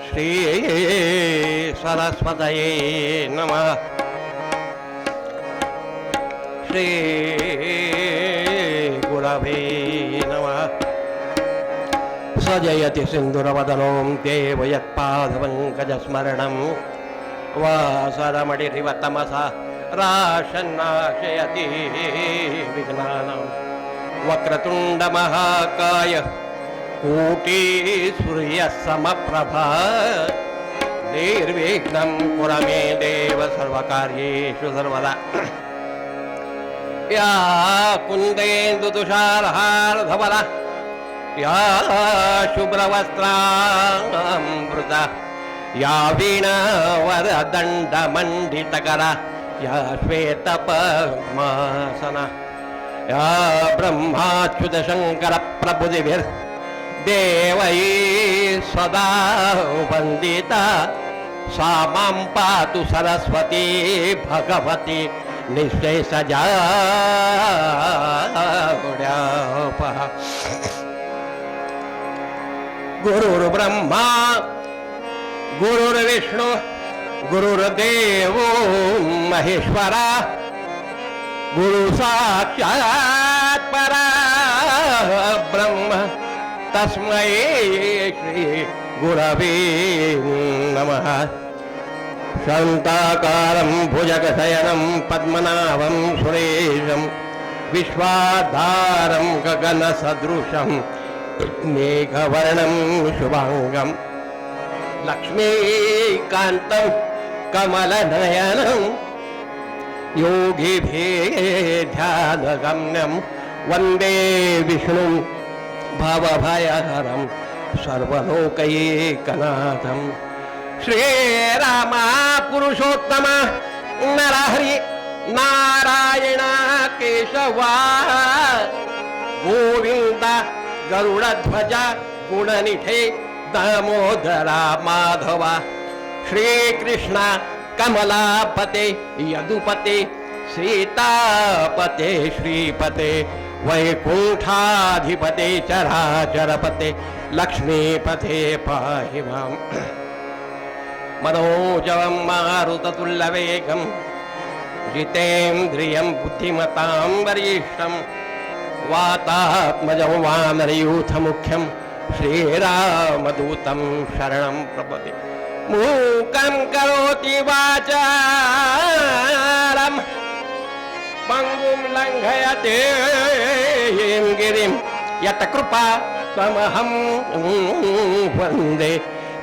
श्री सरस्वतये नमः। श्री गुरवे नमः। सजयति सिन्दूरवदनं देवयत्पादपङ्कजस्मरणं वासरमणिरिव तमसा राशन्नाशयति विघ्नानां वक्रतुण्डमहाकाय कोटि सूर्यसमप्रभा निर्विघ्नं कुरु मे देव सर्वकार्येषु सर्वदा। या कुन्देन्दुतुषारहारधवला या शुभ्रवस्त्रामृता या वीणावरदण्डमण्डितकरा या श्वेतपद्मासना या ब्रह्माच्युतशङ्करप्रभुदिभिर् देवै सदा वन्दिता सा मां पातु सरस्वती भगवती निःशेषजाड्यापः। गुरुर्ब्रह्मा गुरुर्विष्णु गुरुर्देवो महेश्वरा गुरु साक्षात् परब्रह्म तस्मै श्री गुरवे नमः। शान्ताकारं भुजगशयनं पद्मनाभं सुरेशं विश्वाधारं गगनसदृशं मेघवर्णं शुभांगं लक्ष्मीकान्तं कमलनयनं योगिभिर्ध्यानगम्यं वन्दे विष्णुं भवभयहरं सर्वलोकैकनाथं। श्रीराम पुरुषोत्तम नरहरि नारायण केशव गोविंद गरुड़ध्वज गुणनिधे दामोदरा माधव। श्रीकृष्ण कमलापते यदुपते सीतापते श्रीपते वैकुंठाधिपते चराचरपते लक्ष्मीपते पाहि माम्। मनोजवं मारुततुल्यवेगं जितेन्द्रियं बुद्धिमतां वरिष्ठं वातात्मजं वानरयूथमुख्यं श्रीरामदूतं शरणं प्रपदे। मूकं करोति वाचालं पंगुं लंघयते गिरिं यत्कृपा त्वमहं वन्दे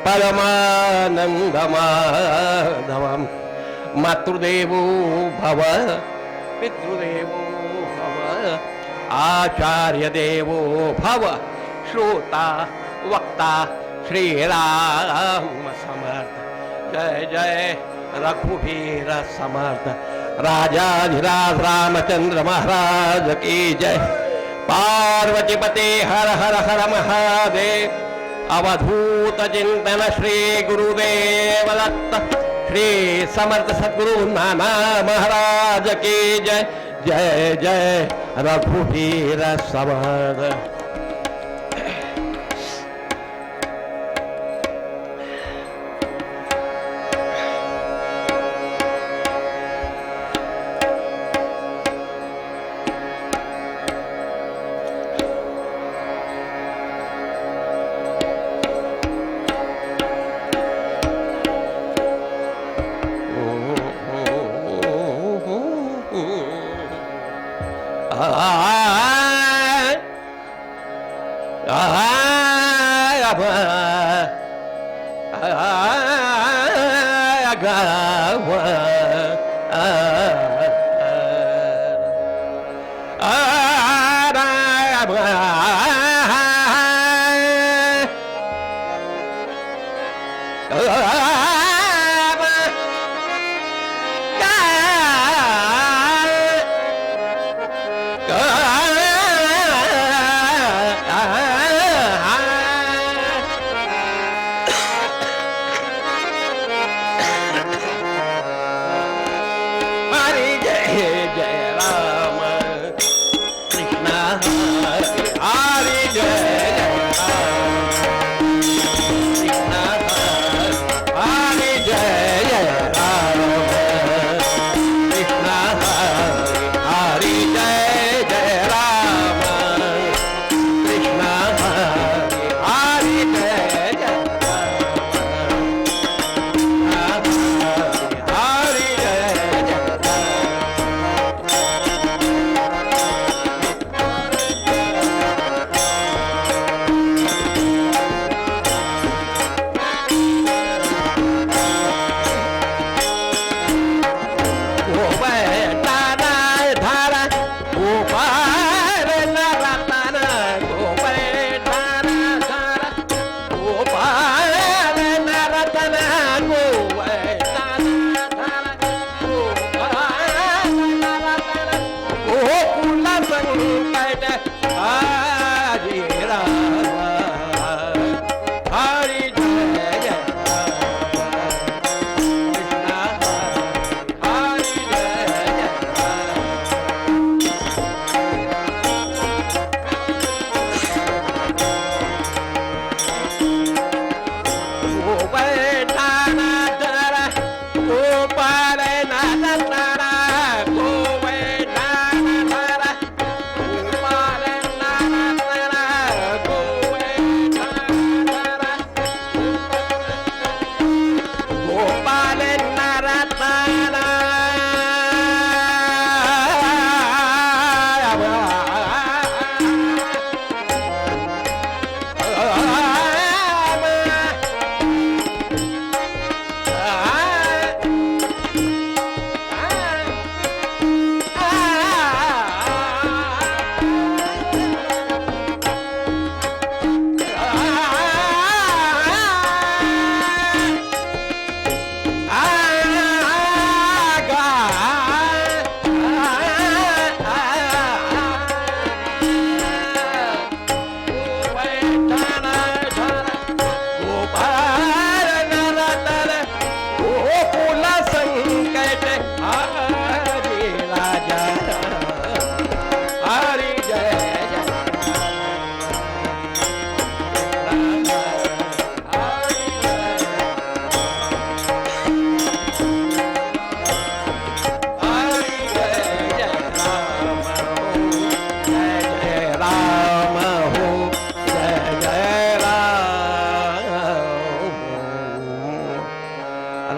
परमानन्दमाधवं। मातृदेवो भव पितृदेवो भव आचार्यदेवो भव श्रोता वक्ता श्रीराम समर्थ। जय जय रघुवीर समर्थ। राजाधिराज रामचंद्र महाराज की जय। पार्वतीपते हर हर हर महादेव। अवधूत चिंतन श्री गुरुदेव दत्त। श्री समर्थ सद्गुरु नाना महाराज की जय। जय जय रघुवीर समर्थ।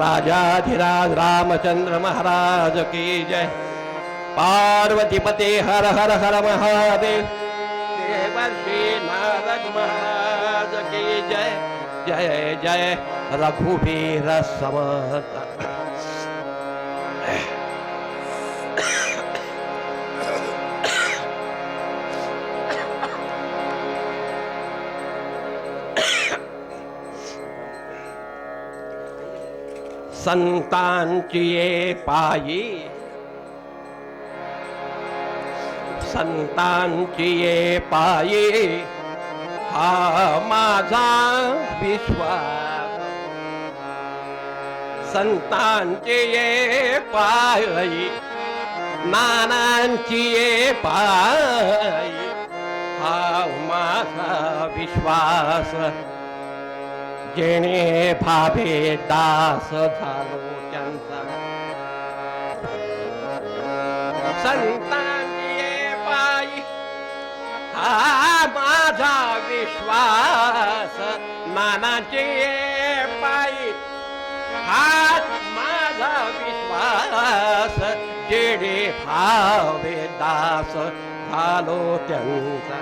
राजाधिराज रामचंद्र महाराज की जय। पार्वती पते हर हर हर महादेव। देवर्षि नारद महाराज की जय। जय जय रघुवीर समर्थ। संतांची ये पायी, संतांची ये पायी हा माझा विश्वास। संतांची ये पायी, नानांची ये पायी हा माझा विश्वास। जेणे भावे दास झालो त्यांचा। संतांची पायी हा माझा विश्वास। नानाची पायी हा माझा विश्वास। जेणे भावे दास झालो त्यांचा।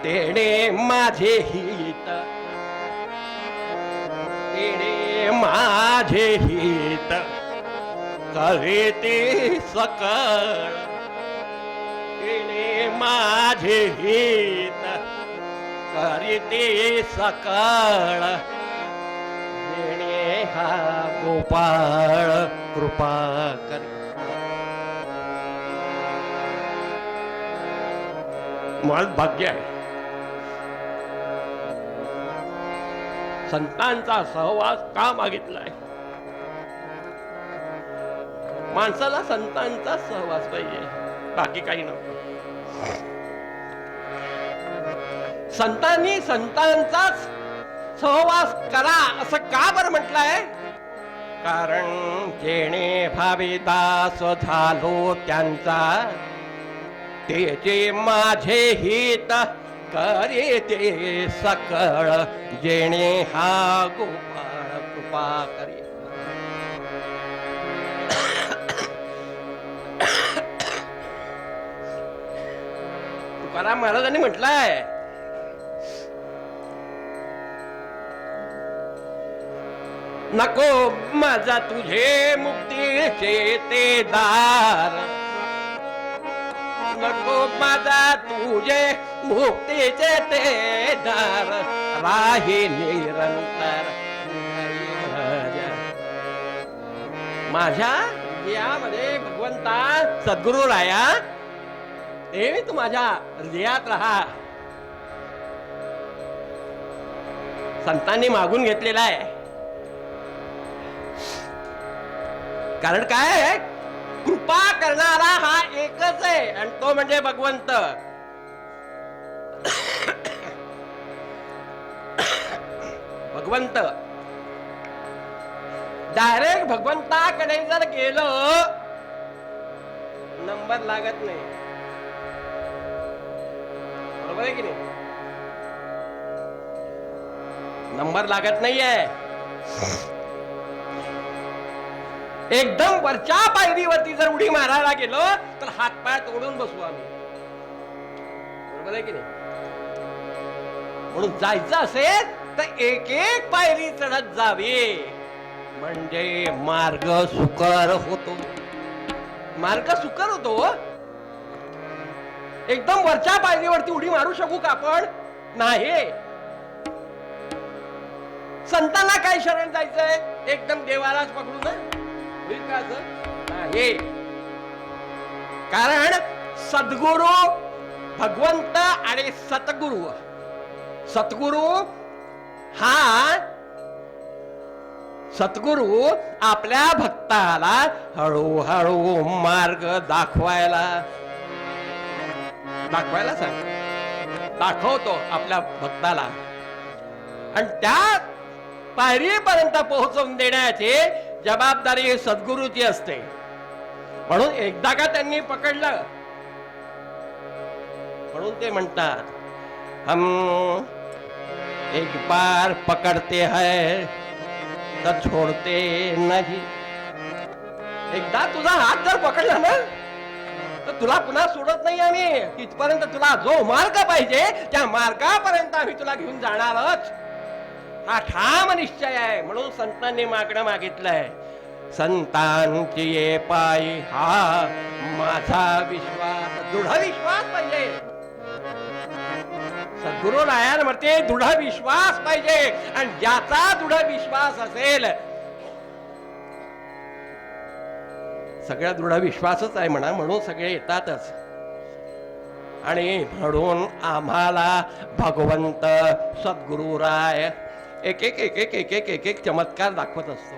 तेणे माझे हित, तेणे माझे हित करीती सकळ। जेणे माझे हित करीते सकळ जेणे हा गोपाळ कृपा करी. मला भाग्य आहे संतांचा सहवास का मागितलाय. माणसाला संतांचा सहवास पाहिजे, बाकी काही नको. संतांनी संतांचाच सहवास करा असं का बरं म्हटलंय. कारण जेणे भावी दास झालो त्यांचा तेचे माझे हित करे ते सकळ जेणे हा गोपाळ कृपा करी. तुकाराम महाराजांनी म्हटलंय नको माझा तुझे मुक्तीचे ते दार, नको माझा तुझे मुक्तीचे ते दार राही निरंतर माझ्या हृदयामध्ये भगवंता सद्गुरु राया नेहमी तू माझ्या हृदयात राहा. संतांनी मागून घेतलेला आहे. कारण काय आहे, कृपा करणारा हा एकच आहे आणि तो म्हणजे भगवंत. भगवंत डायरेक्ट भगवंताकडे जर गेलो नंबर लागत नाही. बरोबर आहे की नाही. नंबर लागत नाहीये. एकदम वरच्या पायरीवरती जर उडी मारायला गेलो तर हातपाय तोडून बसू आम्ही. बरोबर आहे की नाही. म्हणून जायचं असेल तर एक एक पायरी चढत जावी म्हणजे मार्ग सुकर होतो. मार्ग सुकर होतो. एकदम वरच्या पायरीवरती उडी मारू शकू का आपण. नाही. संतांना काय शरण जायचंय एकदम देवालाच पकडून नाही. कारण सद्गुरु भगवंत आणि सतगुरु, सतगुरु हा सतगुरु आपल्या भक्ताला हळूहळू मार्ग दाखवायला सांग दाखवतो आपल्या भक्ताला आणि त्या पायरीपर्यंत पोहोचवून देण्याची जबाबदारी सद्गुरूची असते. म्हणून एकदा का त्यांनी पकडलं म्हणून ते म्हणतात हम एक बार पकडते है तर छोडते नाही. एकदा तुझा हात जर पकडला ना तर तुला पुन्हा सोडत नाही आम्ही. तिथपर्यंत तुला जो मार्ग पाहिजे त्या मार्गापर्यंत आम्ही तुला घेऊन जाणारच. हा ठाम निश्चय आहे. म्हणून संतांनी मागणं मागितलंय संतांची ये पायी हा माझा विश्वास. दृढ विश्वास पाहिजे. सद्गुरु नारायण म्हणते दृढ विश्वास पाहिजे आणि ज्याचा दृढ विश्वास असेल सगळ्या दृढ विश्वासच आहे म्हणा. म्हणून सगळे येतातच. आणि म्हणून आम्हाला भगवंत सद्गुरु राय एक एक एक एक एक एक एक एक चमत्कार दाखवत असतो.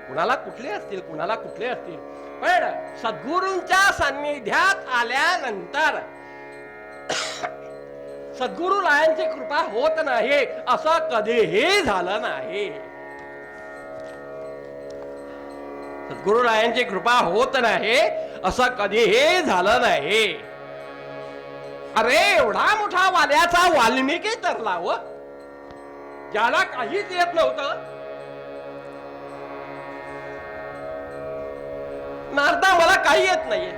कुणाला कुठले असतील कुणाला कुठले असतील पण सद्गुरूंच्या सान्निध्यात आल्यानंतर सद्गुरु रायांची कृपा होत नाही असं कधीही झालं नाही. सद्गुरु रायांची कृपा होत नाही असं कधीही झालं नाही. अरे एवढा मोठा वाल्याचा वाल्मिकी तरला व ज्याला काहीच येत नव्हतं. नारदा मला काही येत नाहीये.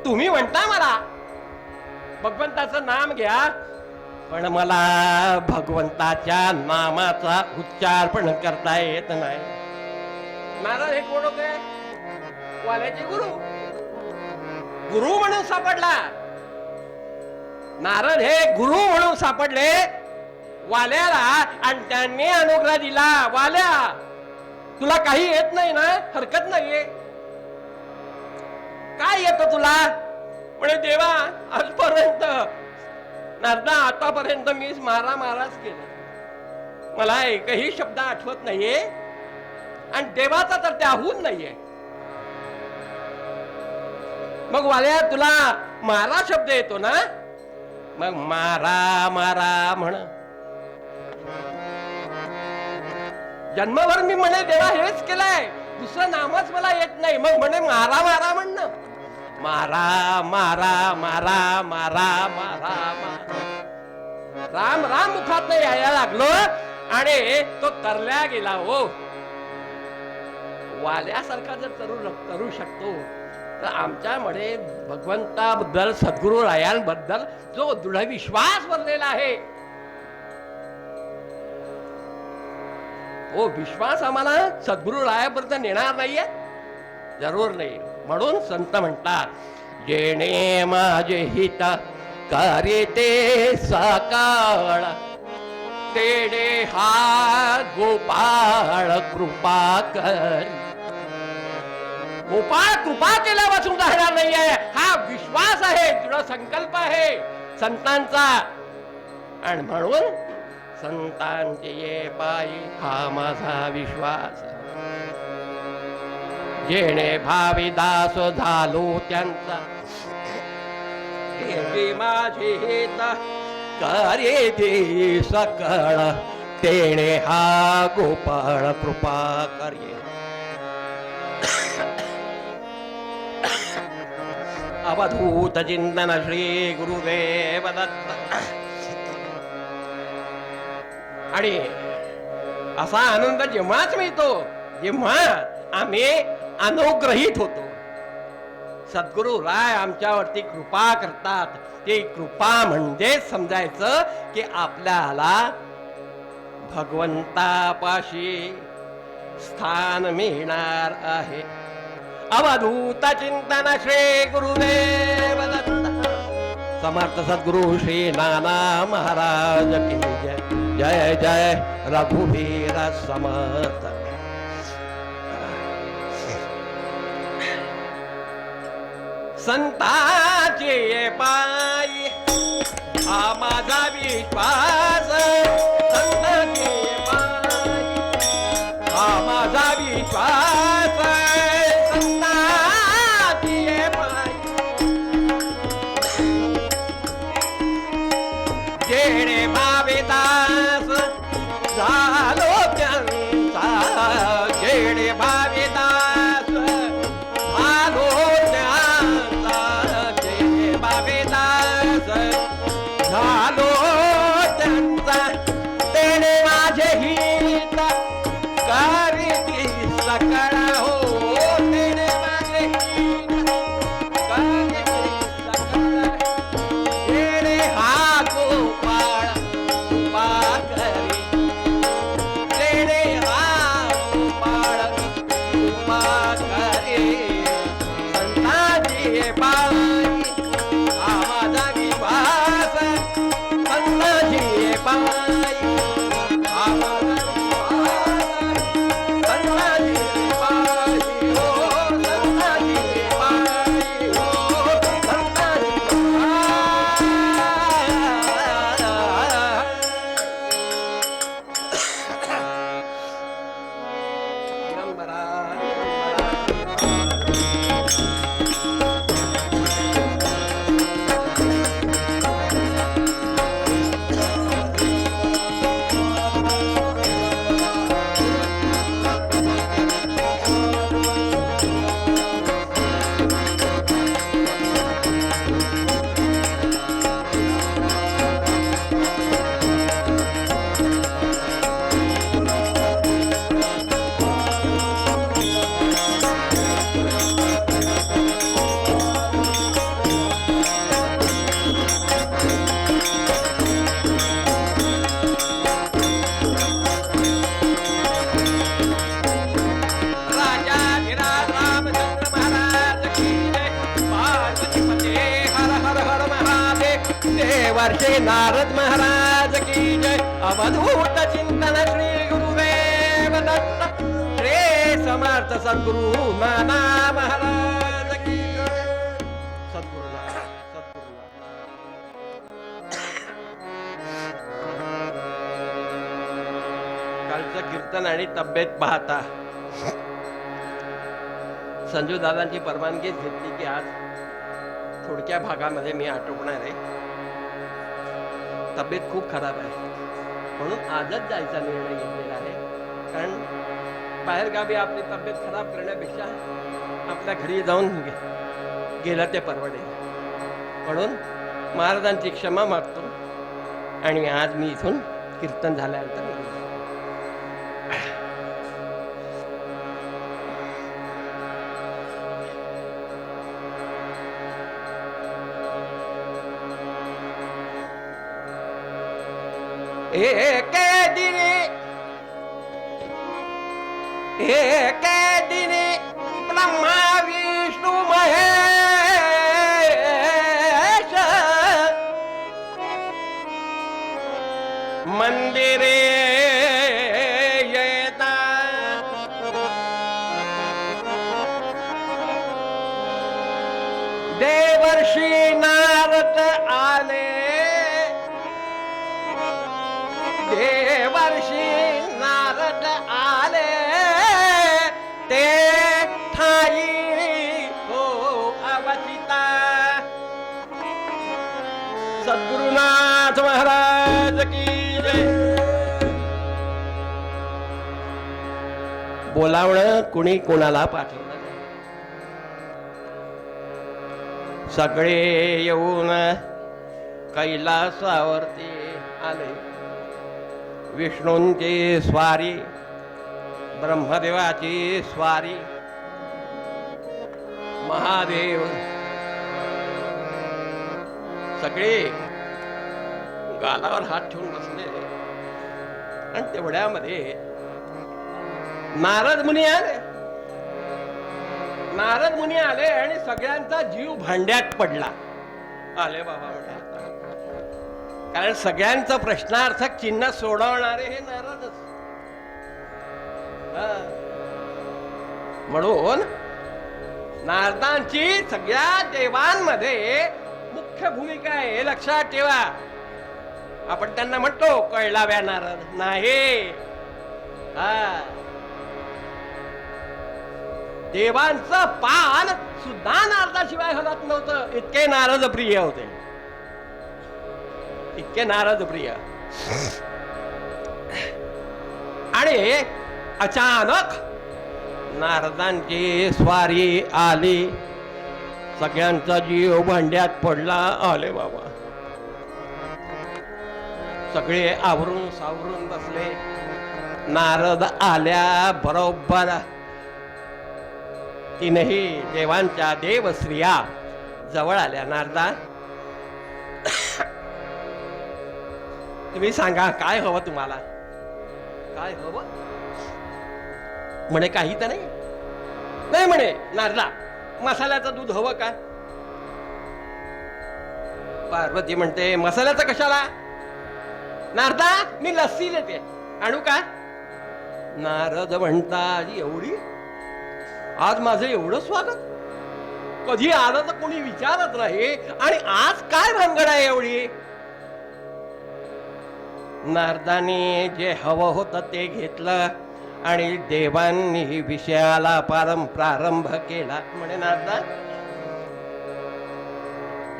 तुम्ही म्हणता मला भगवंताचं नाम घ्या पण मला भगवंताच्या नामाचा उच्चार पण करता येत नाही. नारद हे कोण होते. वाल्याचे गुरु. गुरु म्हणून सापडला. नारद हे गुरु म्हणून सापडले वाल्याला आणि त्यांनी अनुग्रह दिला. वाल्या, तुला काही येत नाही ना? हरकत नाहीये. काय येतं तुला? म्हणे देवा, आजपर्यंत नारदा आतापर्यंत मी माराच केलं, मला एकही शब्द आठवत नाहीये आणि देवाचा तर त्याहून नाहीये. मग वाल्या, तुला मारा शब्द येतो ना? मग मारा मारा म्हण. जन्मभर मी म्हणे देवा हेच केलंय, दुसरं नामच मला येत नाही. मग म्हणे मारा मारा म्हणणं. मारा मारा मारा मारा मारा मारा, राम राम मुखात नाही यायला लागलो आणि तो तरल्या गेला. हो, वाल्यासारखा जर करू शकतो तर आमच्यामध्ये भगवंताबद्दल, सद्गुरु रायांबद्दल जो दृढ विश्वास बनलेला आहे, तो विश्वास आम्हाला सद्गुरु रायापर्यंत नेणार नाहीये? जरूर नाही. म्हणून संत म्हणतात, जेणे माझे हित करीते सकाळ, तेणे हा गोपाळ कृपा करी. गोपाळ कृपा केल्यापासून राहणार नाहीये, हा विश्वास आहे, दृढ संकल्प आहे संतांचा. आणि म्हणून संतांचे ये पायी हा माझा विश्वास. जेणे भावी दास झालो त्यांचा, हे माझे हित करे सकळ, तेणे हा गोपाळ कृपा करे. अवधूत चिंतन श्री गुरुदेव दत्त. आणि असा आनंद जेव्हाच मिळतो जेव्हा आम्ही अनुग्रहित होतो. सद्गुरु राय आमच्यावरती कृपा करतात. ती कृपा म्हणजेच समजायचं की आपल्याला भगवंतापाशी स्थान मिळणार आहे. अवधूत चिंतन श्री गुरुदेव दत्त. समर्थ सद्गुरु श्री नाना महाराज की जय. जय जय रघुवीर समर्थ. संतांचे पायी हा माझा विश्वास, संतांचे पायी हा माझा विश्वास, संतांचे पायी जेणे भावे दास झालो त्यांचा, जेणे भावे दास झालो त्यांचा, जेणे भावे दास झालो त्यांचा, तेणे माझे हित करीती सकळ. हो, तेणे माझे हित करीती सकळ, तेणे हा गोपाळ कृपा करी, तेणे हा गोपाळ कृपा करी. संतांची पायी हा माझा विश्वास, संतांची पायी हा माझा विश्वास, संतांची पायी हो, संतांची पायी हो, संतांची पायी. वर्षे नारद महाराज की जय. अवधूत चिंतन श्री गुरुदेव दत्त. श्री समर्थ सद्गुरु नाना महाराज की जय. सद्गुरुनाथ कालचं कीर्तन आणि तब्येत पाहता संजू दादांची परवानगी घेतली की आज थोडक्या भागामध्ये मी आटोपणार आहे. तब्येत खूप खराब आहे म्हणून आजच जायचा निर्णय घेतलेला आहे. कारण बाहेरगावी आपली तब्येत खराब करण्यापेक्षा आपल्या घरी जाऊन गेलं ते परवडेल. म्हणून महाराजांची क्षमा मागतो आणि आज मी इथून कीर्तन झाल्यानंतर निघतो. एके दिनी ब्रह्मा विष्णू महेश मंदिरे येता. देवर्षी नारद आले. देवर्षी नारद आले ते ठाई हो अवचिता. सद्गुरुनाथ महाराज की जय. बोलावणं कुणी कोणाला पाठवलं नाही. सगळे येऊन कैलासावरती आले. विष्णूंची स्वारी, ब्रह्मदेवाची स्वारी, महादेव सगळे गालावर हात ठेवून बसले. आणि तेवढ्यामध्ये नारद मुनी आले. नारद मुनी आले आणि सगळ्यांचा जीव भांड्यात पडला. आले बाबा म्हणे. कारण सगळ्यांचं प्रश्नार्थक चिन्ह सोडवणारे हे नारदच. म्हणून नारदांची सगळ्या देवांमध्ये मुख्य भूमिका आहे हे लक्षात ठेवा. आपण त्यांना म्हणतो कैलाव्या नारद नाही. देवांचं पान सुद्धा नारदाशिवाय हलत नव्हतं. इतके नारद प्रिय होते. इतके नारद प्रिय. आणि अचानक नारदांची स्वारी आली. सगळ्यांचा जीव भांड्यात पडला. आले बाबा. सगळे आवरून सावरून बसले. नारद आल्या बरोबर तीनही देवांच्या देवस्त्रिया जवळ आल्या. नारदा तुम्ही सांगा काय हवं तुम्हाला. काय हवं म्हणे. काही तर नाही म्हणे. नारदा मसाल्याचं दूध हवं का. पार्वती म्हणते मसाल्याचं कशाला. नारदा मी लस्सी देते आणू का. नारद म्हणतात एवढी आज माझं एवढं स्वागत. कधी आलं तर कोणी विचारत नाही आणि आज काय भानगड आहे एवढी. नारदाने जे हवं होतं ते घेतलं आणि देवांनी विषयाला प्रारंभ केला. म्हणे नारदा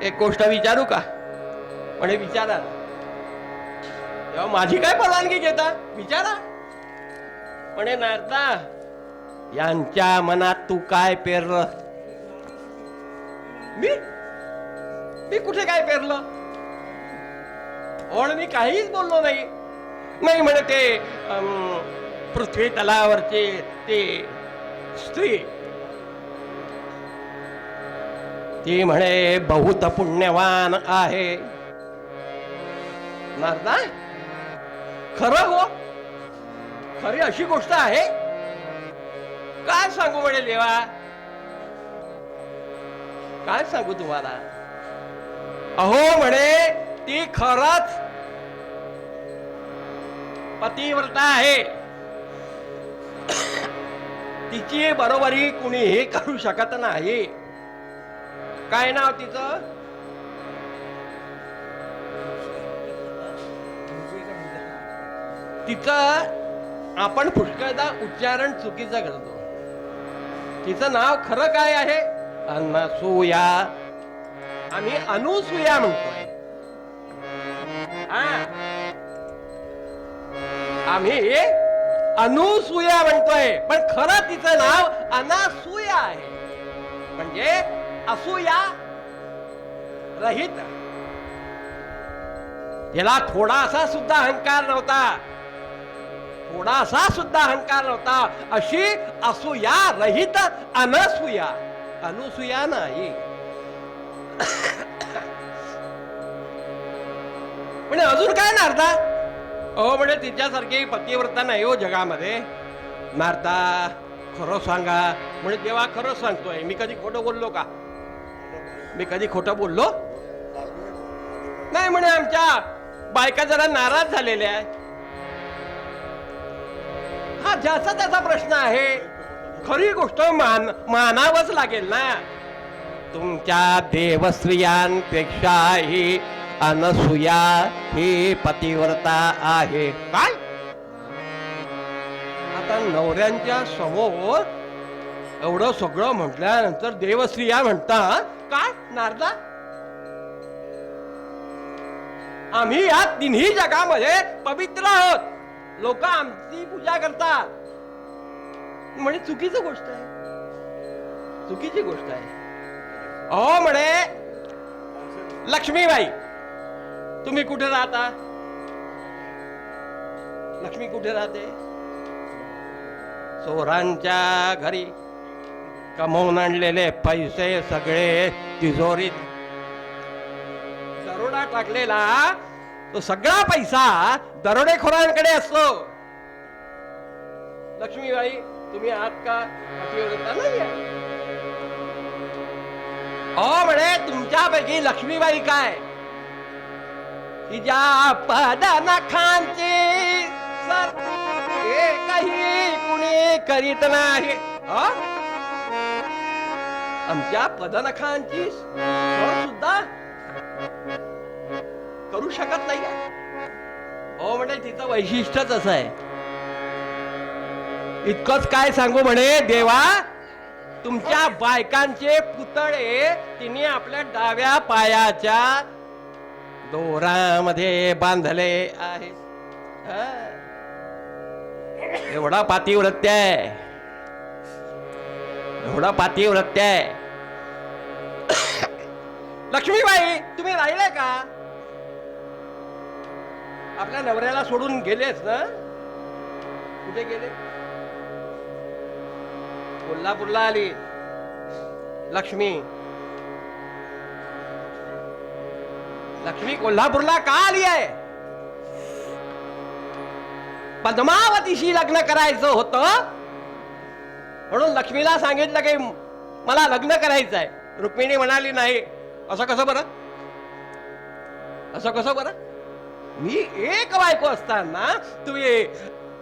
एक गोष्ट विचारू का. म्हणे विचारा. तेव्हा माझी काय परवानगी घेता विचारा. म्हणे नारदा यांच्या मनात तू काय पेरलं. मी कुठे काय पेरलं. मी काहीच बोललो नाही. नाही म्हणे ते पृथ्वी तलावरचे ते स्त्री ती म्हणे बहुत पुण्यवान आहे. नारदा खरं हो. खरी अशी गोष्ट आहे. काय सांगू म्हणे देवा. काय सांगू तुम्हाला. अहो म्हणे ती खरंच पतिव्रता आहे. तिची बरोबरी कुणीही करू शकत नाही. काय नाव तिचं? तिचं आपण पुष्कळदा उच्चारण चुकीचं करतो. तिचं नाव खरं काय आहे? अनसूया. आम्ही अनुसूया म्हणतोय. आम्ही अनुसूया म्हणतोय, पण खरं तिचं नाव अनासूया आहे. म्हणजे असूया रहित. याला थोडासा सुद्धा अहंकार नव्हता. थोडासा सुद्धा अहंकार नव्हता. अशी असूया रहित अनसूया. अनुसूया नाही. म्हणजे अजून काय नारदा? म्हणजे तिच्यासारखी पतिव्रता नाही हो जगामध्ये. नारदा खरं सांगा. म्हणजे देवा खरं सांगतोय. मी कधी खोटं बोललो का? मी कधी खोटं बोललो नाही. म्हणे आमच्या बायका जरा नाराज झालेल्या आहेत. हा ज्याचा त्याचा प्रश्न आहे. खरी गोष्ट मानावंच लागेल ना. तुमच्या देवस्त्रियांपेक्षाही अनसूया ही पतिव्रता आहे. काय आता नवऱ्यांच्या समोर एवढं सगळं म्हटल्यानंतर देवस्त्रिया म्हणता काय नारदा? आम्ही या तिन्ही जगामध्ये पवित्र आहोत. लोक आमची पूजा करतात. म्हणजे चुकीची गोष्ट आहे. चुकीची गोष्ट आहे. म्हणे लक्ष्मीबाई तुम्ही कुठे राहता? लक्ष्मी कुठे राहते? चोरांच्या घरी. कमवून आणलेले पैसे सगळे तिजोरीत. दरोडा टाकलेला तो सगळा पैसा दरोडेखोरांकडे असतो. लक्ष्मीबाई तुम्ही आहात का? पतिव्रता नाही आहे. म्हणे तुमच्यापैकी लक्ष्मीबाई काय? तिच्या पदनखांची सर एकही कुणी करीत नाही. आमच्या पदनखांची सर सुद्धा करू शकत नाही. म्हणजे तिचं वैशिष्ट्यच असं आहे. इतकंच काय सांगू म्हणे देवा, तुमच्या बायकांचे पुतळे तिने आपल्या डाव्या पायाच्या दोरामध्ये बांधले आहे. एवढा पातिव्रत्य आहे. एवढा पातिव्रत्य आहे. लक्ष्मीबाई तुम्ही राहिले का? आपल्या नवऱ्याला सोडून गेलेच ना? कुठे गेले? कोल्हापूरला आली लक्ष्मी. लक्ष्मी कोल्हापूरला का आली आहे? पद्मावतीशी लग्न करायचं होतं म्हणून लक्ष्मीला सांगितलं की मला लग्न करायचं आहे. रुक्मिणी म्हणाली नाही. असं कसं बरं? असं कसं बरं? मी एक बायको असताना तुम्ही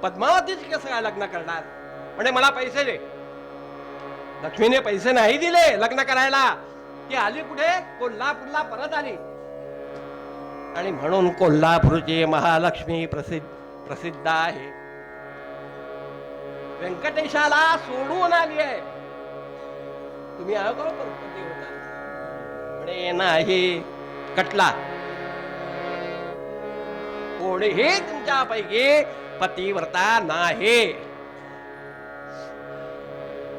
पद्मावतीशी कसं काय लग्न करणार? म्हणजे मला पैसे दे. लक्ष्मीने पैसे नाही दिले लग्न करायला. ती आली कुठे? कोल्हापूरला परत आली. आणि म्हणून कोल्हापूरची महालक्ष्मी प्रसिद्ध आहे. व्यंकटेशाला सोडून आली आहे. तुम्ही आहो का पतिव्रता? म्हणे नाही कटला. कोणीही तुमच्यापैकी पतिव्रता नाही.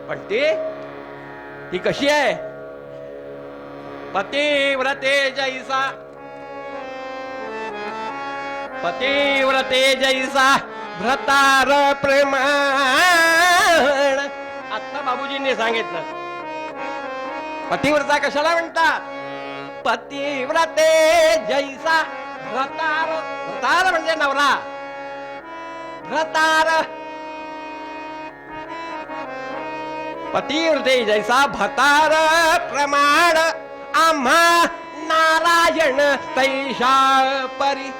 पण ती कशी आहे? पतिव्रते जैसा. पतिव्रते जैसा भ्रतार प्रमाण. आता बाबूजींनी सांगितलं. पतिव्रता कशाला म्हणतात? पतिव्रते जैसा भ्रतार. भ्रतार म्हणजे नवरा. भ्रतार पतिव्रते जैसा भ्रतार प्रमाण आम्हा नारायण तैशा परी.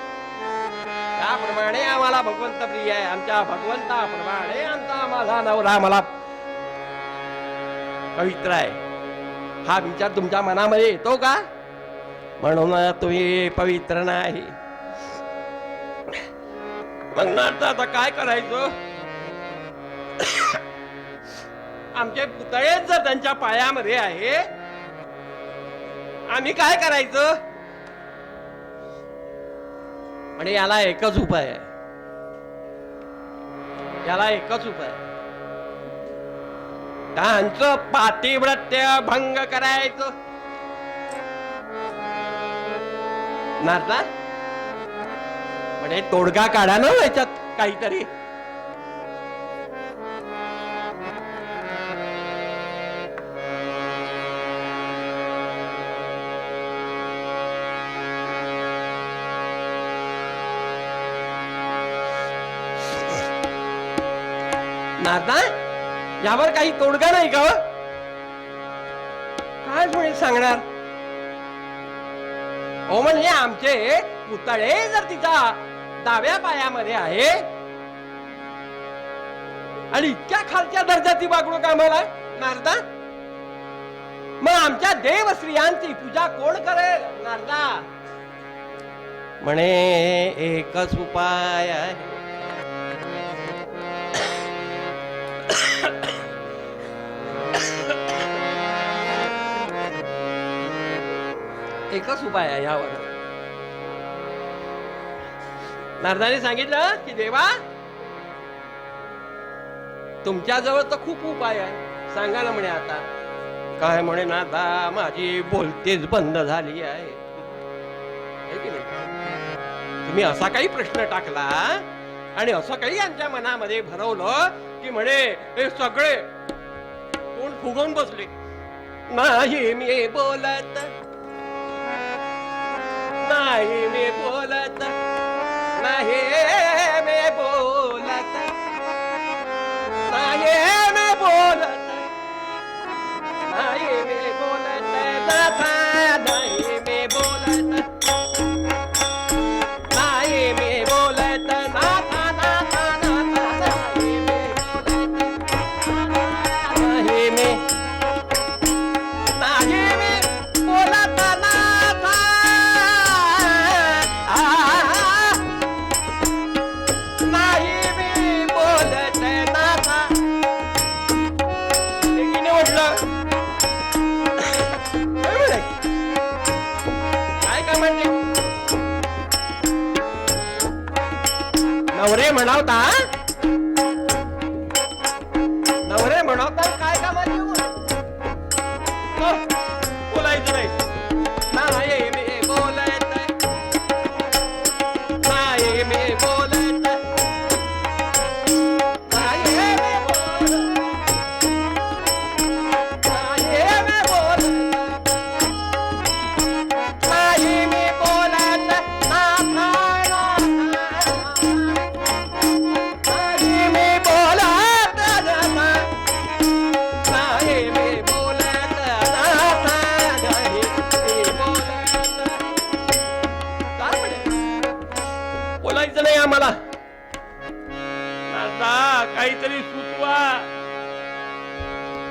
त्याप्रमाणे आम्हाला भगवंत प्रिय आहे. आमच्या भगवंताप्रमाणे आमचा माझा नवरा मला पवित्र आहे. हा विचार तुमच्या मनामध्ये येतो का? म्हणून तुम्ही पवित्र नाही. मग आता काय करायचं? आमचे पुतळेच जर त्यांच्या पायामध्ये आहे, आम्ही काय करायचं? आणि याला एकच उपाय आहे. याला एकच उपाय. त्यांचं पातिव्रत्य भंग करायचं. नारदा म्हणजे तोडगा काढा ना याच्यात काहीतरी. नारदा यावर काही तोडगा नाही का? काय म्हणे सांगणार? हो म्हणजे आमचे पुतळे जर तिच्या डाव्या पायामध्ये आहे आणि इतक्या खालच्या दर्जाची वागणूक आम्हाला नारदा, मग आमच्या देव स्त्रियांची पूजा कोण करेल? नारदा म्हणे एकच उपाय आहे. एकच उपाय आहे यावर. नारदाने सांगितलं की देवा तुमच्या जवळ तर खूप उपाय आहे, सांगा ना म्हणे. आता काय म्हणे? नारदा माझी बोलतेच बंद झाली आहे. तुम्ही असा काही प्रश्न टाकला आणि असं काही यांच्या मनामध्ये भरवलं की म्हणे हे सगळे कोण फुगवून बसले. नाही मी बोलत, नाही मी बोलत, नाही मी बोलत, नाही मी बोलत, नाही मी बोलत, नाही मी बोलत, नाही मी बोलत, नाथा नाथा नाथा, नाही मी बोलत, नाही मी, नाही मी बोलत नाथा. नवरे म्हणावता, नवरे म्हणावता काय कामाची बोलायचं नाही. नाही मी बोलत, नाही मी बोलत, नाही मी बोलत, नाही मी बोलत, नाही मी बोलत, बोलायचं नाही आम्हाला. काहीतरी सुचवा.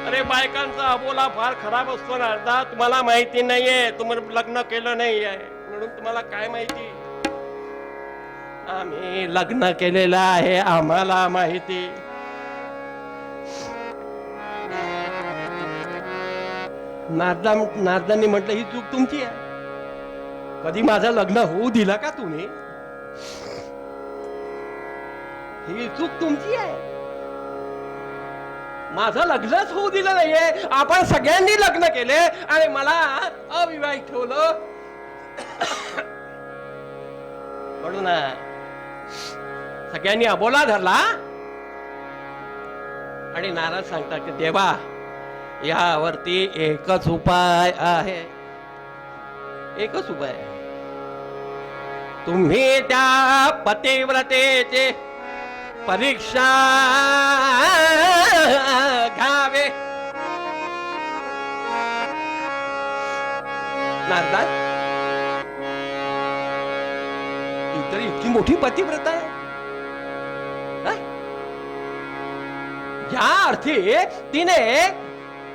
अरे बायकांचा अबोला फार खराब असतो ना. अर्धा तुम्हाला माहिती नाहीये, तुम्ही लग्न केलं नाही आहे म्हणून तुम्हाला काय माहिती. आम्ही लग्न केलेलं आहे, आम्हाला माहिती. नारदांनी म्हटलं ही चूक तुमची आहे. कधी माझं लग्न होऊ दिलं का तुम्ही? ही चूक तुमची आहे. माझं लग्नच होऊ दिलं नाहीये. आपण सगळ्यांनी लग्न केले आणि मला अविवाहित ठेवलं. म्हणून सगळ्यांनी अबोला धरला. आणि नारद सांगतात की देवा यावरती एकच उपाय आहे, एकच उपाय. तुम्ही त्या पतिव्रतेचे परीक्षा घ्यावे. नारदा तरी इतकी मोठी पतिव्रता आहे. या अर्थी तिने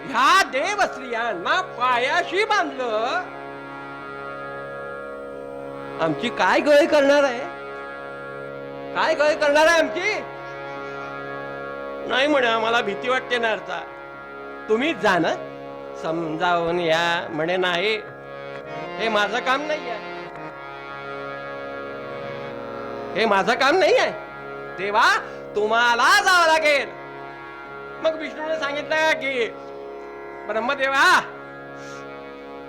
ह्या देवस्त्रियांना पायाशी बांधलं. आमची काय गळ करणार आहे? काय गळ करणार आहे आमची? नाही म्हणे, आम्हाला भीती वाटते ना अर्था. तुम्हीच जा ना, समजावून या म्हणे. नाही, हे माझं काम नाही आहे, हे माझं काम नाही आहे. देवा, तुम्हाला जावं लागेल. मग विष्णूने सांगितलं की ब्रह्मदेवा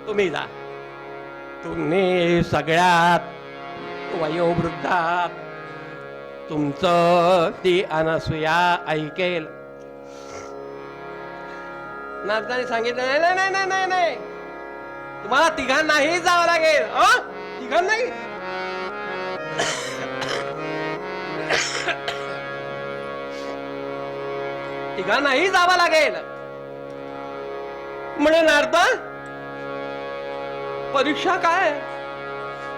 तुम्ही जा. तुम्ही सगळ्यात वयोवृद्धात, तुमचं ती अनसूया ऐकेल. नारदाने सांगितलं नाही नाही नाही नाही नाही, तुम्हाला तिघांनाही जावं लागेल. तिघांनाही. तिघांनाही जावं लागेल. म्हणे नारदा, परीक्षा काय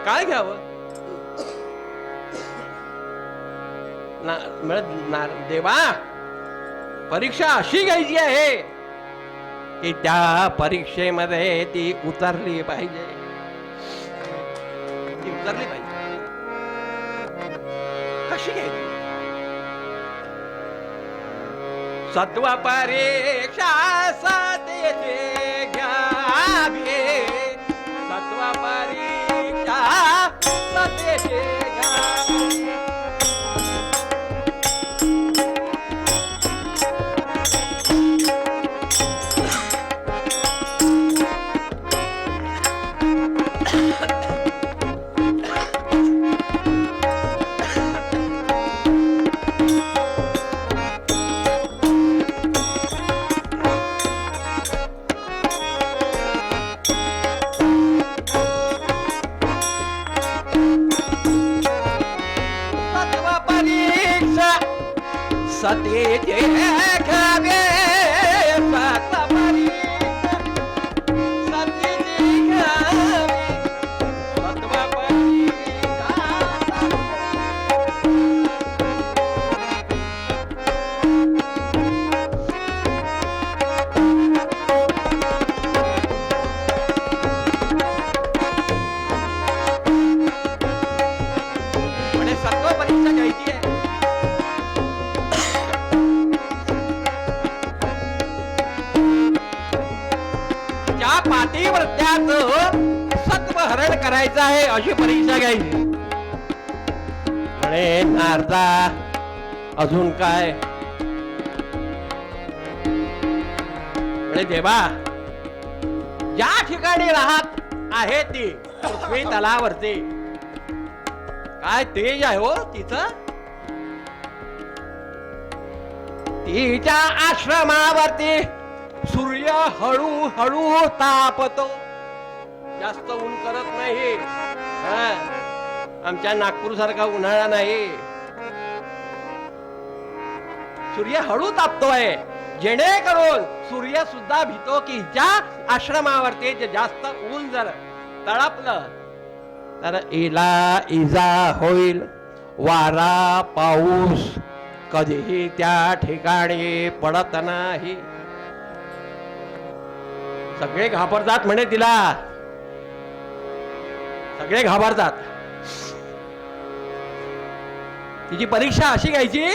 काय घ्यावं? देवा, परीक्षा अशी घ्यायची आहे की त्या परीक्षेमध्ये ती उतरली पाहिजे. ती उतरली पाहिजे. कशी घ्यायची? सत्व परीक्षा सतेचे घ्यावे. सत्व परीक्षा सतेचे घ्यावे. सतेचे घ्यावे. सत्व परीक्षा सतेचे घ्यावे. सत्व परीक्षा. म्हणजे सत्व परीक्षा घ्यायची आहे. पातिव्रत्याचं सत्वहरण करायचं आहे अशी परीक्षा घ्यायची. म्हणे नारदा, अजून काय? म्हणे देवा, ज्या ठिकाणी राहत आहे ती पृथ्वी तलावरती, काय तेज आहे हो तिचं. तिच्या आश्रमावरती सूर्य हळूहळू तापतो. जास्त ऊन करत नाही. आमच्या नागपूर सारखा उन्हाळा नाही. सूर्य हळू तापतोय, जेणेकरून सूर्य सुद्धा भीतो की ज्या आश्रमावरती जास्त ऊन जर तळपलं तर इला इजा होईल. वारा पाऊस कधीही त्या ठिकाणी पडत नाही. सगळे घाबरतात म्हणे तिला. सगळे घाबरतात. तिची परीक्षा अशी घ्यायची.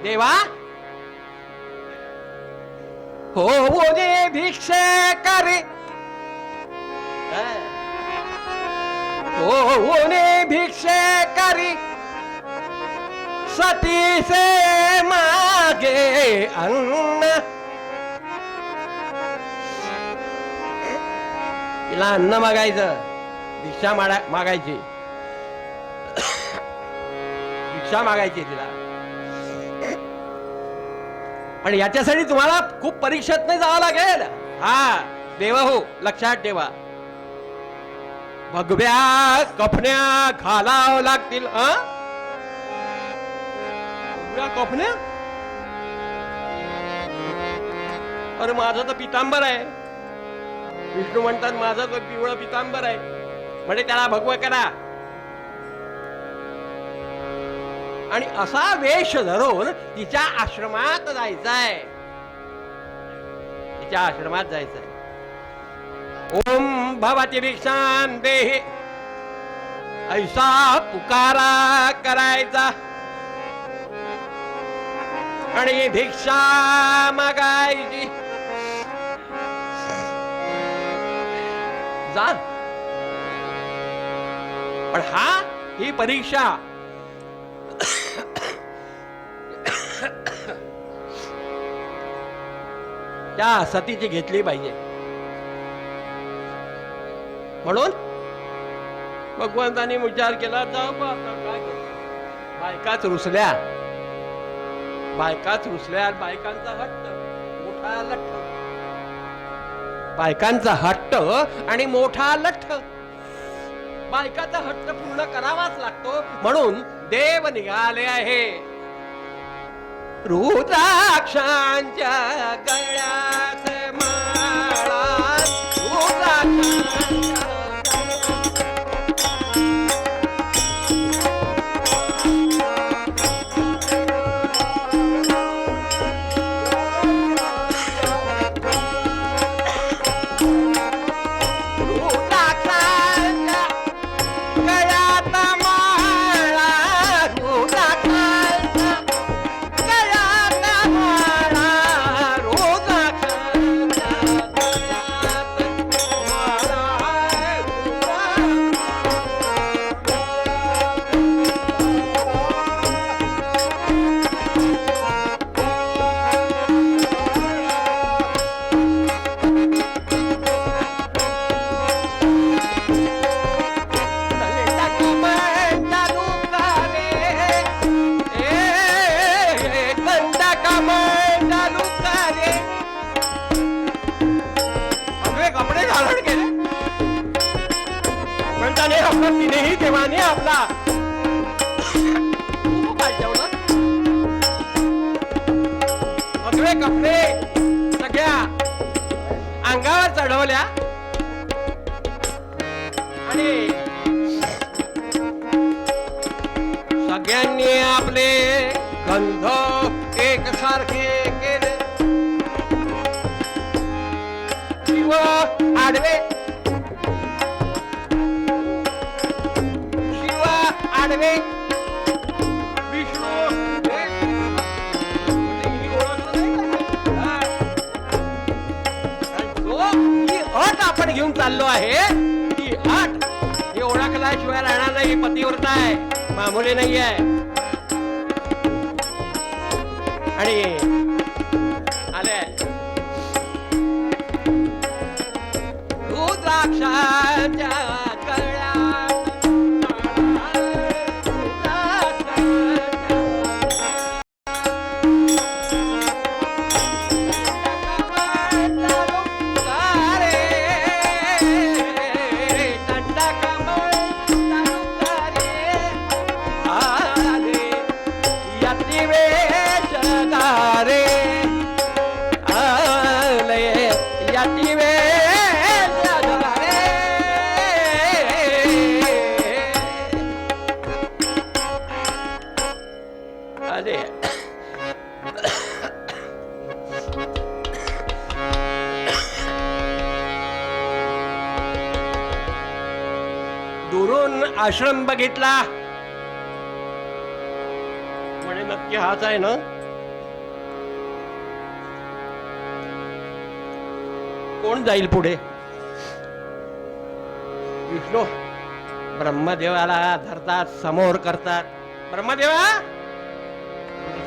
देवा, हो भिक्षे करी. हो भिक्षे करी. सतीसे मागे अन्न. तिला अन्न मागायचं, भिक्षा मागायची. भिक्षा मागायची तिला. पण याच्यासाठी तुम्हाला खूप परीक्षेत नाही जावं लागेल. हा देवा, हो लक्षात ठेवा. भगव्या कफण्या घालावं लागतील. भगव्या कफण्या? अरे माझं तर पितांबर आहे. विष्णू म्हणतात, माझं तर पिवळं पितांबर आहे. म्हणजे त्याला भगवं करा. आणि असा वेश धरून तिच्या आश्रमात जायचंय, तिच्या आश्रमात जायचंय. ओम भवती भिक्षां देहि ऐसा पुकारा करायचा आणि भिक्षा मागायची. जा. पण ही परीक्षा त्या सतीची घेतली पाहिजे. म्हणून भगवंतांनी विचार केला, जाऊ बा आता काय करू. बायकाच रुसल्या, बायकांचा हट्ट, मोठा लठ्ठ, बायकांचा हट्ट आणि मोठा लठ्ठ. बायकाचा हट्ट पूर्ण करावाच लागतो. म्हणून देव निघाले आहे रुद्राक्षांच्या गळ्यात माळा. रुद्राक्षांच्या तिनेही देवाने आपला सगळे कपडे सगळ्या अंगावर चढवल्या आणि सगळ्यांनी आपले गंध एकसारखे केले. शिव आडवे, आडवे, विष्णू अट आपण घेऊन चाललो आहे. ती अट ही ओळखल्याशिवाय राहणार नाही. पतिव्रता आहे, मामुली नाही आहे. आणि आले रुद्राक्षांच्या दुरून आश्रम बघितला म्हणे नक्की हाच आहे ना. कोण जाईल पुढे. विष्णू ब्रह्मदेवाला धरतात, समोर करतात. ब्रह्मदेवा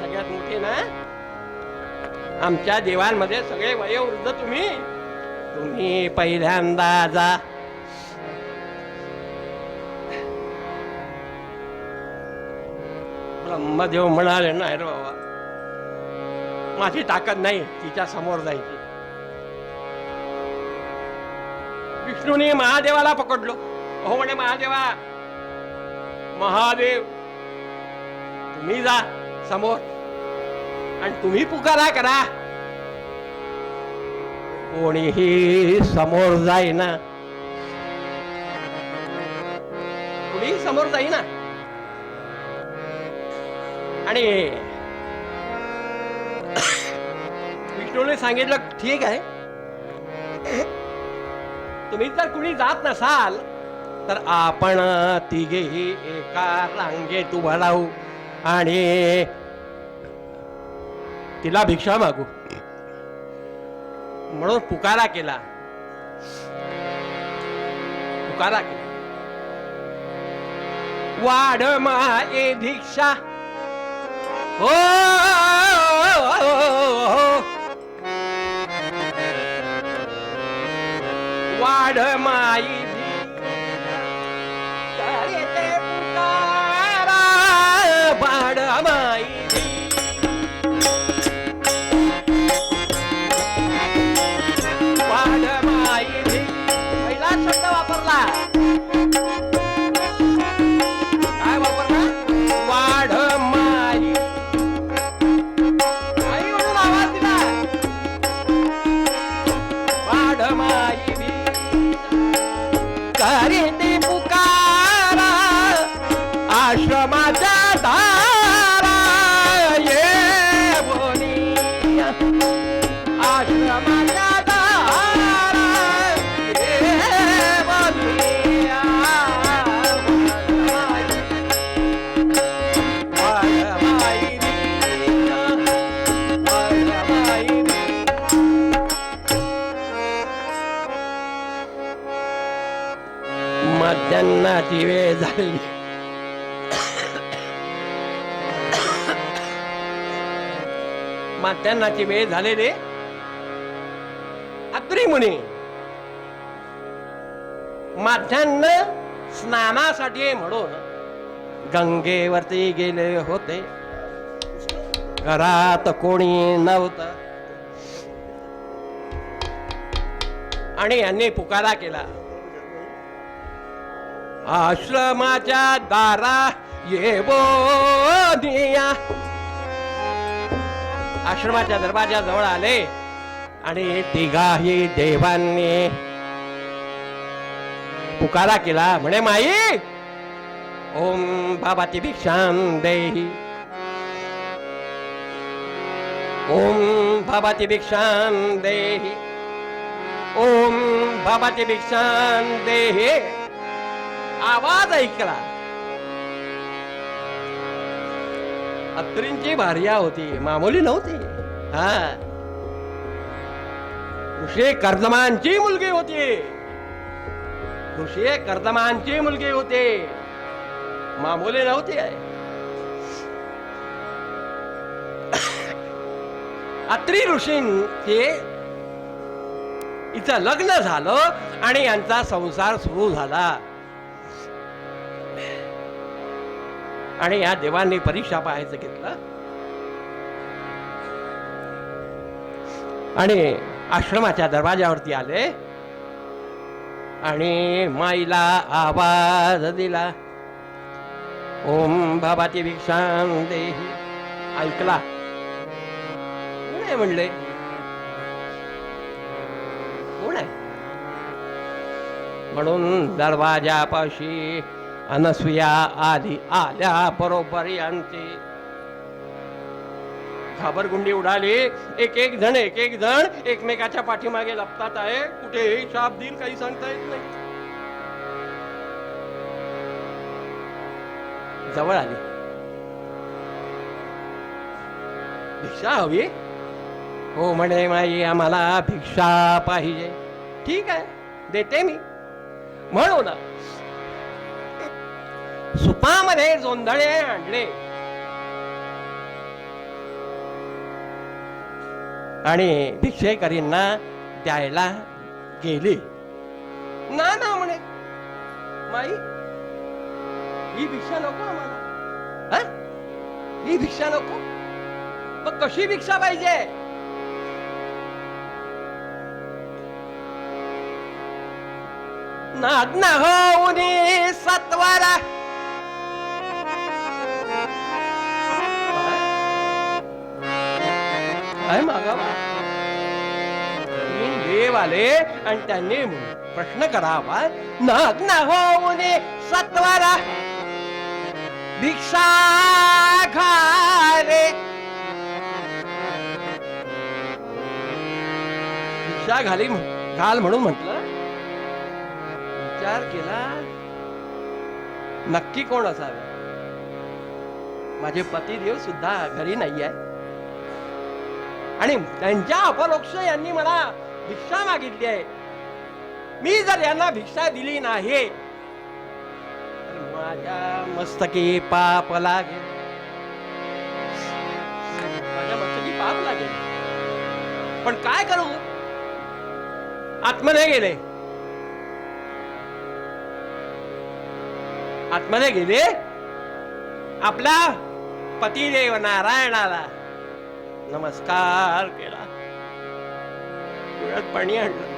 सगळ्यात मोठी ना, आमच्या देवांमध्ये सगळे वयोवृद्ध तुम्ही पहिल्यांदा जा. ब्रह्मदेव म्हणाले, नाही रे बाबा, माझी ताकद नाही तिच्या समोर जायची. विष्णूने महादेवाला पकडलो. हो म्हणे महादेवा, महादेव तुम्ही जा समोर आणि तुम्ही पुकारा करा. कोणीही समोर जाईना, कुणीही समोर जाईना. आणि विष्णूने सांगितलं ठीक आहे, तुम्ही जर कुणी जात नसाल तर आपण तिघेही एका रांगेत उभा राहू आणि तिला भिक्षा मागू. म्हणून पुकारा केला. वाढ माये भिक्षा हो, वाढ माई वाढ माई वाढ माई पहिला शब्द वापरला. काय वापरला? वाढ माई. आई म्हणून आवाज दिला. वाढ माई करे ते पुकारा आश्रमाच्या दारा ये बोलिया. आश्रमाच्या दारा ये बोलिया. मध्यान्नाची वेळ झाली. मध्यान्नाची वेळ झालेली. अत्रि मुनी माध्यान्ह स्नानासाठी म्हणून गंगेवरती गेले होते. घरात कोणी नव्हतं आणि यांनी पुकारा केला. आश्रमाच्या दारा ये बोनिया. आश्रमाच्या दरवाजा जवळ आले आणि तिघाही देवांनी पुकारा केला. म्हणे माई ओम बाबाती भिक्षां देहि. ओम बाबाती भिक्षां देहि. ओम बाबाती भिक्षां देहि. आवाज ऐकला. अत्रींची भार्या होती, मामूली नव्हती. हा, ऋषी कर्दमांची मुलगी होती. ऋषी कर्दमांची मुलगी होती, मामूली नव्हती. अत्री ऋषींचे हिचं लग्न झालं आणि यांचा संसार सुरू झाला. आणि या देवांनी परीक्षा पाहायचं घेतलं आणि आश्रमाच्या दरवाजावरती आले आणि माईला आवाज दिला. ओम बाबाती भिक्षां देहि. ऐकला. कोण आहे म्हणले? कोण आहे म्हणून दरवाजापाशी अनसुया आली. आल्या बरोबर यांची घाबरगुंडी उडाली. एक एक जण एकमेकाच्या पाठीमागे लपतात आहे. कुठेही शाप देईल काही सांगता येत नाही. जवळ आली. भिक्षा हवी? हो म्हणे माई आम्हाला भिक्षा पाहिजे. ठीक आहे देते मी. म्हणून सुपामध्ये जोंधळे आणले आणि भिक्षेकरींना द्यायला गेली. ना ना म्हणे माई ही भिक्षा नको आम्हाला. ही भिक्षा नको. मग कशी भिक्षा पाहिजे? नाद होऊन सत्वारा. काय मागावा? देव आले आणि त्यांनी प्रश्न करावा. नग्न होऊन सत्वारा भिक्षा घाला. भिक्षा घाल म्हणून म्हटलं. विचार केला, नक्की कोण असावे. माझे पतिदेव सुद्धा घरी नाही आहे आणि त्यांच्या अपरोक्ष यांनी मला भिक्षा मागितली आहे. मी जर यांना भिक्षा दिली नाही तर माझ्या मस्तकी पाप लागेल. माझ्या मस्तकी पाप लागेल. पण काय करू. आतमध्ये गेले. आतमध्ये गेले. आपल्या पतिदेव नारायणाला नमस्कार केला. डोळ्यात पाणी आणलं.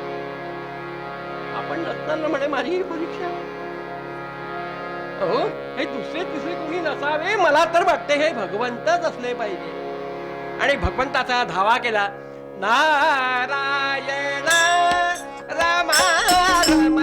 आपण नसताना म्हणे माझी ही परीक्षा. हो, हे दुसरे तिसरे कोणी नसावे. मला तर वाटते हे भगवंतच असले पाहिजे. आणि भगवंताचा धावा केला. नारायण रमा रमण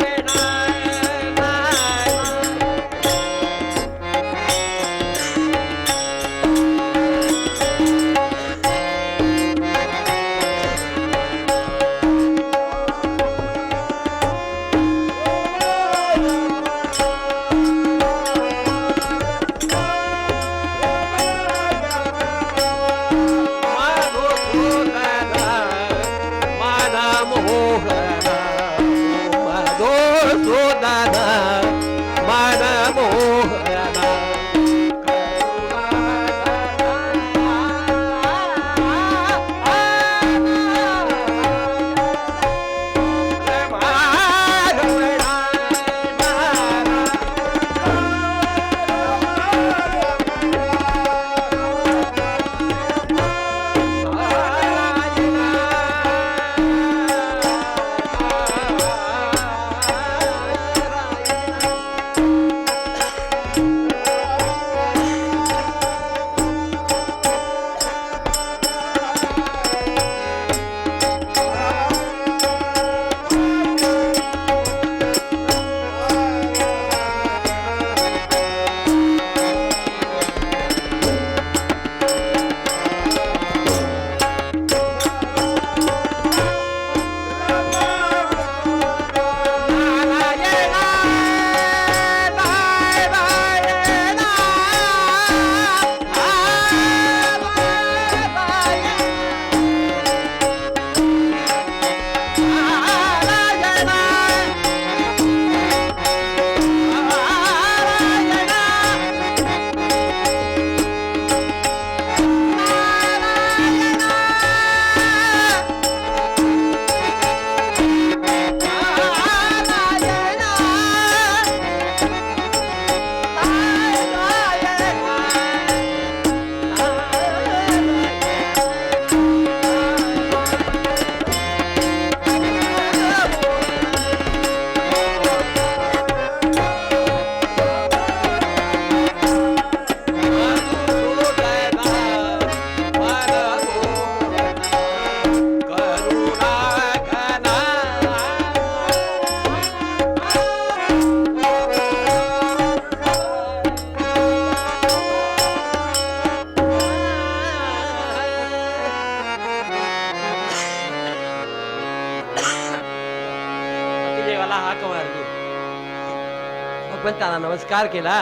भगवंताला नमस्कार केला.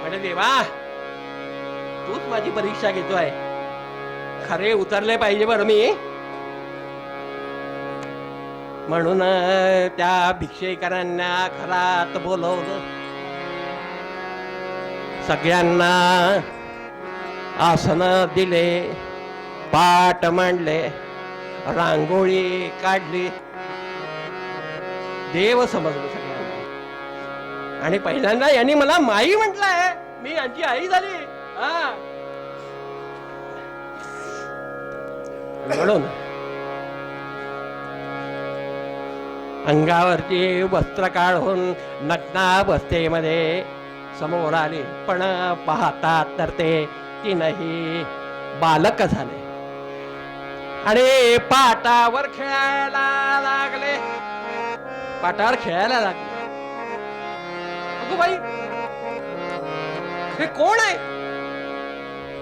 म्हणे देवा तूच माझी परीक्षा घेतोय. खरे उतरले पाहिजे बरं मी. म्हणून त्या भिक्षेकरांना घरात बोलवलं. सगळ्यांना आसन दिले, पाट मांडले, रांगोळी काढली. देव समजलं सगळ्यांना. आणि पहिल्यांदा यांनी मला माई म्हटलंय. मी यांची आई झाली. म्हणून अंगावरची वस्त्र काढून नग्नावस्थेमध्ये समोर आली. पण पाहतात तर ते तीनही बालक झाले आणि पाटावर खेळायला लागले. पाटावर खेळायला लागले. अगो बाई हे कोण आहे?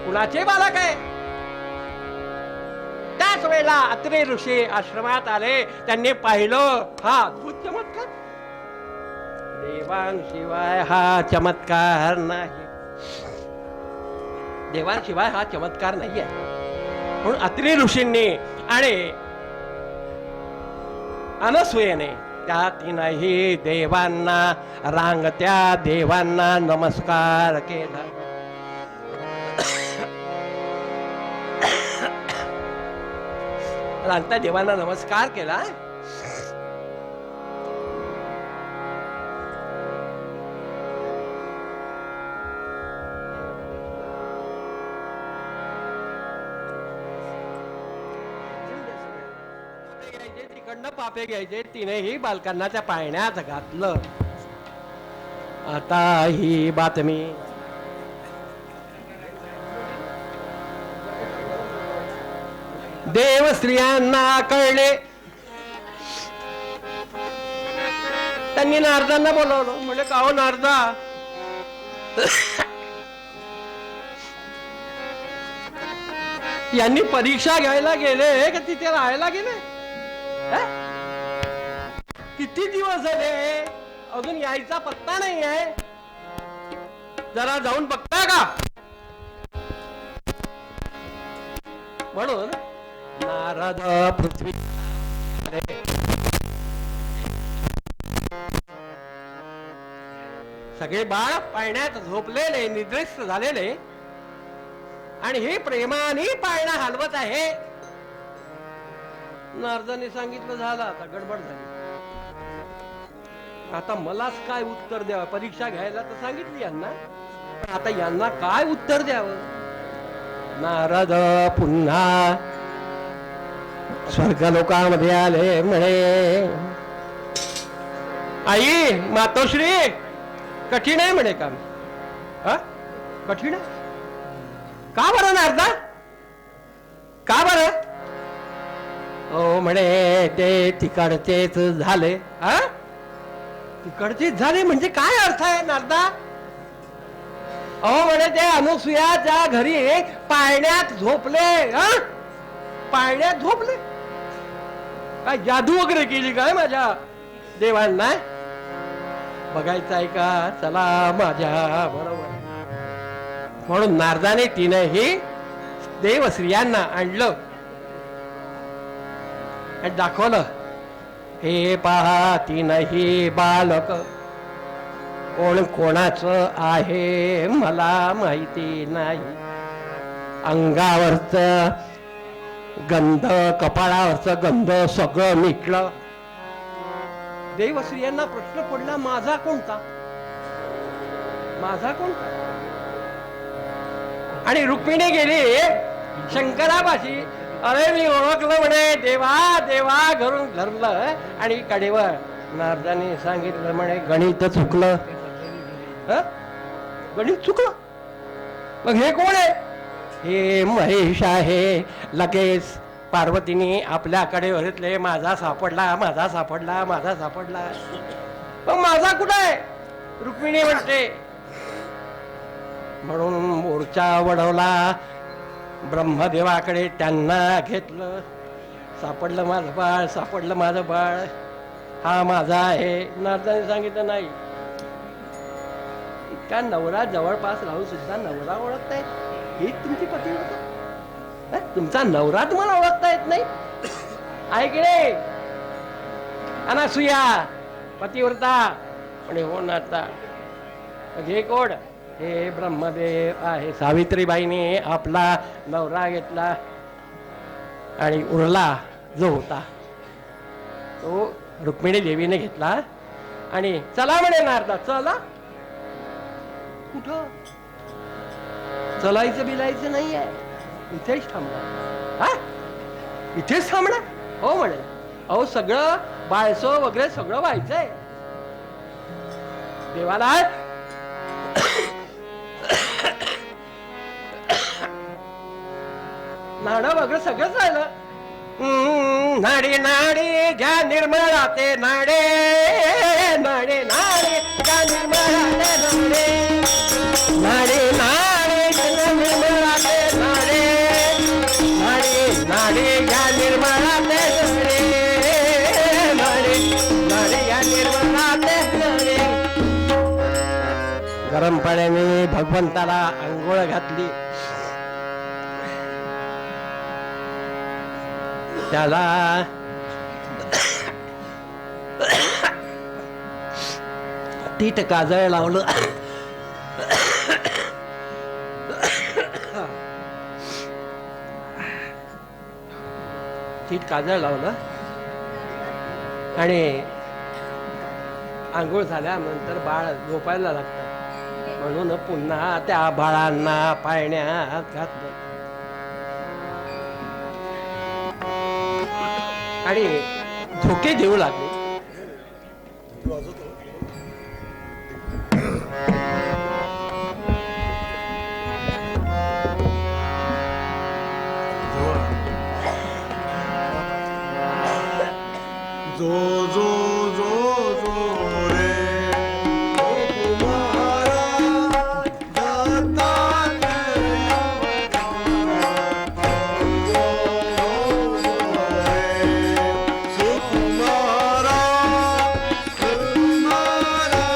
कुणाचे बालक आहे? त्याच त्याच वेळेला अत्रे ऋषी आश्रमात आले. त्यांनी पाहिलं हा अद्भुत चमत्कार. देवांशिवाय हा चमत्कार नाही. देवांशिवाय हा चमत्कार नाही आहे. म्हणून अत्रे ऋषींनी आणि अनसूयेने त्या तीनही देवांना, रांगत्या देवांना नमस्कार केला. रांगत्या देवांना नमस्कार केला. तिकडनं पापे घ्यायचे. तिनेही बालकांना त्या पाळण्यात घातलं. आता ही बातमी देव स्त्रियांना कळले. त्यांनी नारदांना बोलवलं. म्हणजे का हो नारदा, यांनी परीक्षा घ्यायला गेले का तिथे राहायला गेले? किती दिवस झाले अजून यायचा पत्ता नाही आहे. जरा जाऊन बघता का? म्हणून नारद पृथ्वी सगळे बाळ पाळण्यात झोपलेले, निद्रिस्त झालेले आणि हे प्रेमाने पाळणा हलवत आहे. नारदाने सांगितलं झालं, आता गडबड झाली. आता मलाच काय उत्तर द्यावं? परीक्षा घ्यायला तर सांगितली यांना, पण आता यांना काय उत्तर द्यावं? नारद पुन्हा स्वर्गलोकामध्ये आले. म्हणे आई मातोश्री, कठीण आहे म्हणे काम. कठीण आहे का बरं नारदा? का बरं? हो म्हणे ते तिकडचेच झाले. तिकडचेच झाले म्हणजे काय अर्थ आहे नारदा? अहो म्हणे ते अनुसूयाच्या घरी पाळण्यात झोपले. पाळण्यात झोपले. काय जादू वगैरे केली काय माझ्या देवांना? बघायचं आहे का? चला माझ्या बरोबर. म्हणून नारदाने तीनही देव स्त्रियांना आणलं आणि दाखवलं. हे पहा, तीनही बालक कोण कोणाचं आहे मला माहिती नाही. अंगावरच गंध, कपाळावरच गंध सगळं मिटलं. देवस्त्रियांना प्रश्न पडला, माझा कोणता? माझा कोणता? आणि रुक्मिणी गेली शंकरापाशी. अरे मी ओळखलं म्हणे. देवा देवा घरून धरलं आणि कडेवर नारदाने सांगितलं म्हणे गणित चुकलं. गणित चुकलं. मग हे कोण आहे? हे महेश आहे. लगेच पार्वतीने आपल्याकडे वरतले, माझा सापडला, माझा सापडला, माझा सापडला. मग माझा कुठं आहे? रुक्मिणी म्हणते. म्हणून मोर्चा वडवला ब्रह्मदेवाकडे. त्यांना घेतलं. सापडलं माझं बाळ, सापडलं माझं बाळ, हा माझा आहे. नारदाने सांगितलं नाही. इतका नवरा जवळपास राहून सुद्धा नवरा ओळखतायत? हीच तुमची पतिव्रता? तुमचा नवरा तुम्हाला ओळखता येत नाही? आहे की नाही? अनसूया पतिव्रता म्हणे हो नाता. हे कोण? हे ब्रह्मदेव आहे. सावित्रीबाईने आपला नवरा घेतला आणि उरला जो होता तो रुक्मिणी देवीने घेतला. आणि चला म्हणे नारदा. चला कुठं? चलायचं बिलायचं नाही आहे. इथेच थांबणार. इथेच थांबणार? हो म्हणे. अहो सगळं बाळसो वगैरे सगळं व्हायचंय देवाला. नाणं वगैरे सगळंच राहिलं. नाडी नाडी ज्या निर्मळाते नाडे, नाडे नाडे ज्या निर्मळाते नाडे, नाडे नाडे ज्या निर्मळाते नाडे, नाडे नाडे ज्या गरम पाण्याने भगवंताला आंघोळ घातली. त्याला तीट काजळ लावलं. तीट काजळ लावलं आणि आंघोळ झाल्यानंतर बाळ झोपायला लागतं म्हणून पुन्हा त्या बाळांना पाळण्यात घातलं आणि झोके देऊ लागले. जो जो जो जो रे कुमारा जाता रे सुकुमारा कुमारा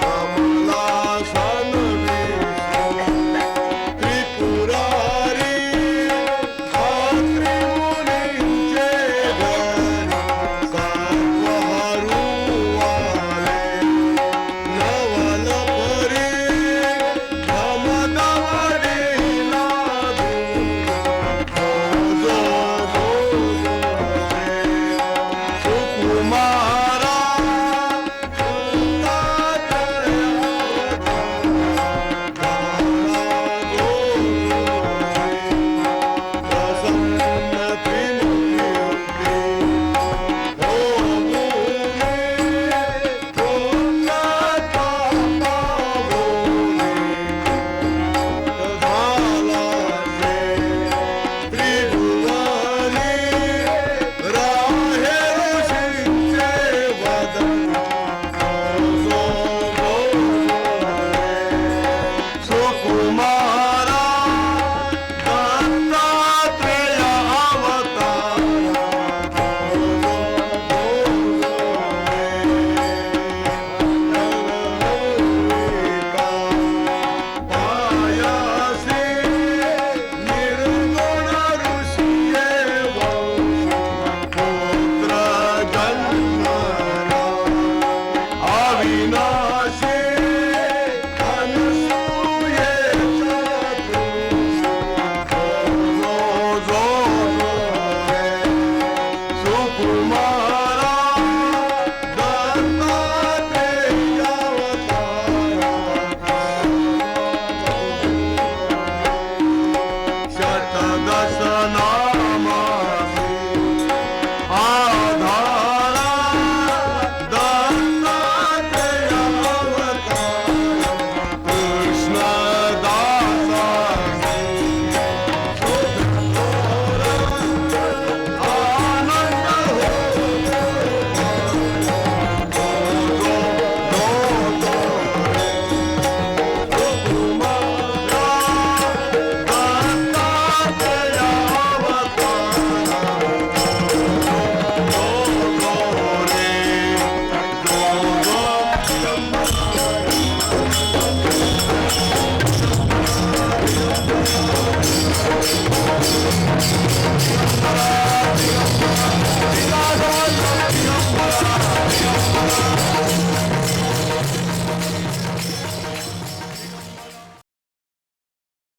कमला सनवी त्रिपुरारी Yum.